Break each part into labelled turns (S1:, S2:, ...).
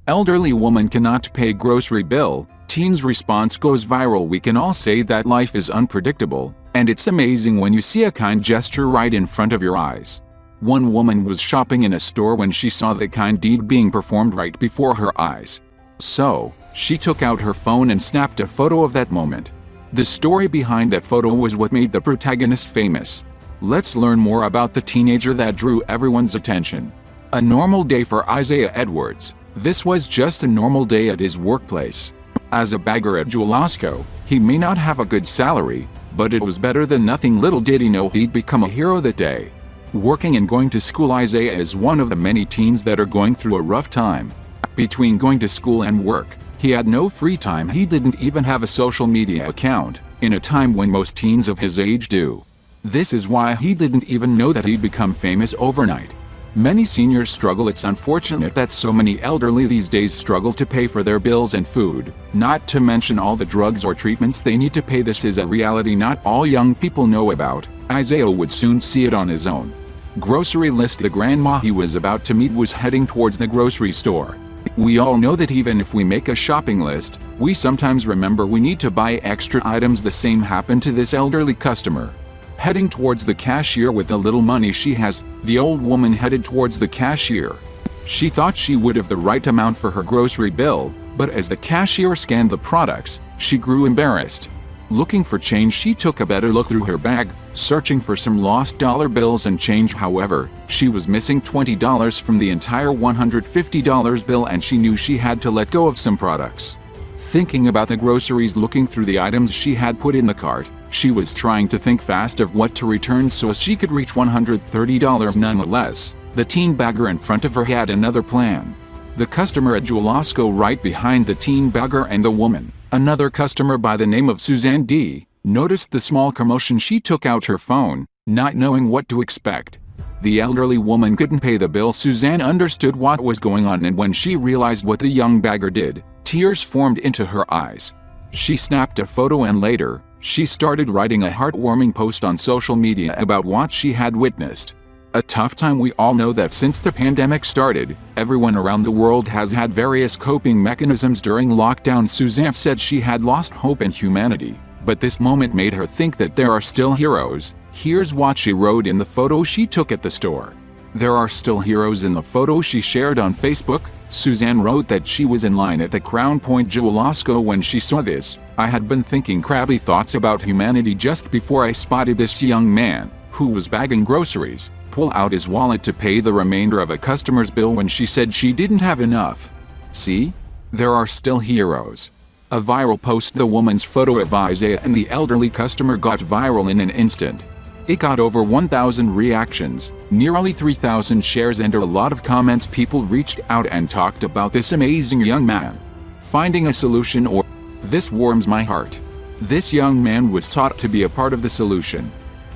S1: Elderly woman cannot pay grocery bill. Teen's response goes viral. We can all say that life is unpredictable, and it's amazing when you see a kind gesture right in front of your eyes. One woman was shopping in a store when she saw the kind deed being performed right before her eyes. So, she took out her phone and snapped a photo of that moment. The story behind that photo was what made the protagonist famous. Let's learn more about the teenager that drew everyone's attention. A normal day for Isaiah Edwards. This was just a normal day at his workplace. As a bagger at Jewel-Osco, he may not have a good salary, but it was better than nothing. Little did he know he'd become a hero that day. Working and going to school, Isaiah is one of the many teens that are going through a rough time. Between going to school and work, he had no free time. He didn't even have a social media account, in a time when most teens of his age do. This is why he didn't even know that he'd become famous overnight. Many seniors struggle. It's unfortunate that so many elderly these days struggle to pay for their bills and food, not to mention all the drugs or treatments they need to pay. This is a reality not all young people know about. Isaiah would soon see it on his own. Grocery list. The grandma he was about to meet was heading towards the grocery store. We all know that even if we make a shopping list, we sometimes remember we need to buy extra items. The same happened to this elderly customer. Heading towards the cashier with the little money she has, the old woman headed towards the cashier. She thought she would have the right amount for her grocery bill, but as the cashier scanned the products, she grew embarrassed. Looking for change, she took a better look through her bag, searching for some lost dollar bills and change. However, she was missing $20 from the entire $150 bill, and she knew she had to let go of some products. Thinking about the groceries, looking through the items she had put in the cart, she was trying to think fast of what to return so she could reach $130. Nonetheless, the teen bagger in front of her had another plan. The customer at Jewel-Osco right behind the teen bagger and the woman, another customer by the name of Suzanne D., noticed the small commotion. She took out her phone, not knowing what to expect. The elderly woman couldn't pay the bill. Suzanne understood what was going on, and when she realized what the young bagger did, tears formed into her eyes. She snapped a photo, and later, she started writing a heartwarming post on social media about what she had witnessed. A tough time. We all know that since the pandemic started, everyone around the world has had various coping mechanisms during lockdown. Suzanne said she had lost hope in humanity, but this moment made her think that there are still heroes. Here's what she wrote in the photo she took at the store. There are still heroes. In the photo she shared on Facebook, Suzanne wrote that she was in line at the Crown Point Jewel-Osco when she saw this. I had been thinking crabby thoughts about humanity just before I spotted this young man, who was bagging groceries, pull out his wallet to pay the remainder of a customer's bill when she said she didn't have enough. See? There are still heroes. A viral post. The woman's photo of Isaiah and the elderly customer got viral in an instant. It got over 1,000 reactions, nearly 3,000 shares, and a lot of comments. People reached out and talked about this amazing young man finding a solution. Or, this warms my heart. This young man was taught to be a part of the solution.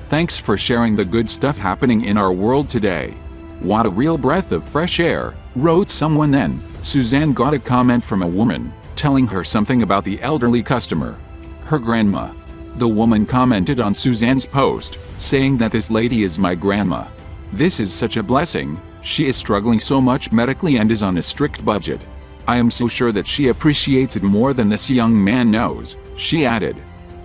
S1: Thanks for sharing the good stuff happening in our world today. What a real breath of fresh air, wrote someone. Then, Suzanne got a comment from a woman, telling her something about the elderly customer, her grandma. The woman commented on Suzanne's post, saying that this lady is my grandma. This is such a blessing. She is struggling so much medically and is on a strict budget. I am so sure that she appreciates it more than this young man knows, she added.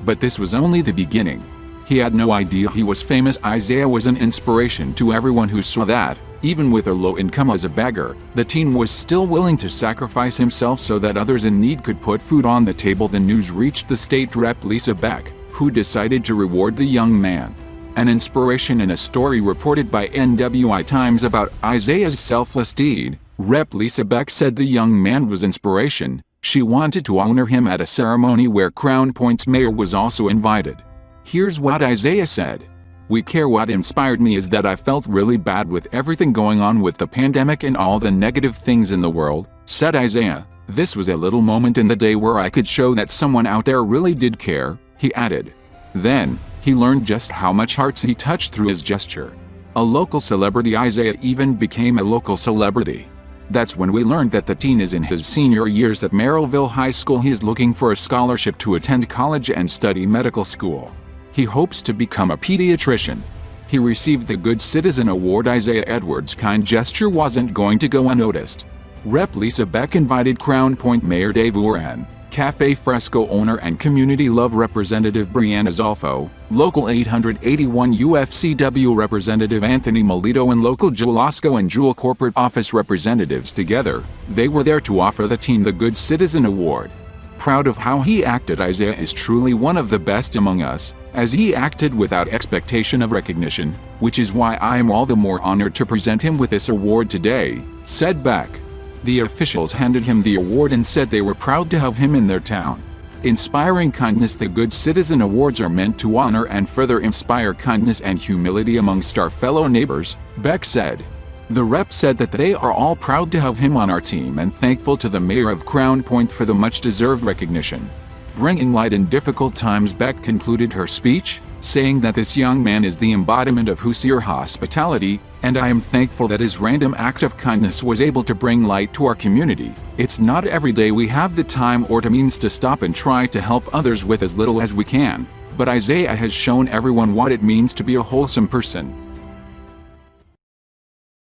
S1: But this was only the beginning. He had no idea he was famous. Isaiah was an inspiration to everyone who saw that, even with a low income as a beggar, the teen was still willing to sacrifice himself so that others in need could put food on the table. The news reached the state rep Lisa Beck, who decided to reward the young man. An inspiration. In a story reported by NWI Times about Isaiah's selfless deed, Rep Lisa Beck said the young man was inspiration. She wanted to honor him at a ceremony where Crown Point's mayor was also invited. Here's what Isaiah said. We care. What inspired me is that I felt really bad with everything going on with the pandemic and all the negative things in the world, said Isaiah. This was a little moment in the day where I could show that someone out there really did care, he added. Then, he learned just how much hearts he touched through his gesture. A local celebrity. Isaiah even became a local celebrity. That's when we learned that the teen is in his senior years at Merrillville High School. He is looking for a scholarship to attend college and study medical school. He hopes to become a pediatrician. He received the Good Citizen Award. Isaiah Edwards' kind gesture wasn't going to go unnoticed. Rep. Lisa Beck invited Crown Point Mayor Dave Uran, Cafe Fresco owner and Community Love Representative Brianna Zolfo, Local 881 UFCW Representative Anthony Melito and local Jewel Osco and Jewel corporate office representatives together. They were there to offer the teen the Good Citizen Award. Proud of how he acted, Isaiah is truly one of the best among us, as he acted without expectation of recognition, which is why I am all the more honored to present him with this award today, said Beck. The officials handed him the award and said they were proud to have him in their town. Inspiring kindness. The Good Citizen Awards are meant to honor and further inspire kindness and humility amongst our fellow neighbors, Beck said. The rep said that they are all proud to have him on our team and thankful to the mayor of Crown Point for the much-deserved recognition. Bringing light in difficult times, Beck concluded her speech, saying that this young man is the embodiment of Hoosier hospitality, and I am thankful that his random act of kindness was able to bring light to our community. It's not every day we have the time or the means to stop and try to help others with as little as we can, but Isaiah has shown everyone what it means to be a wholesome person.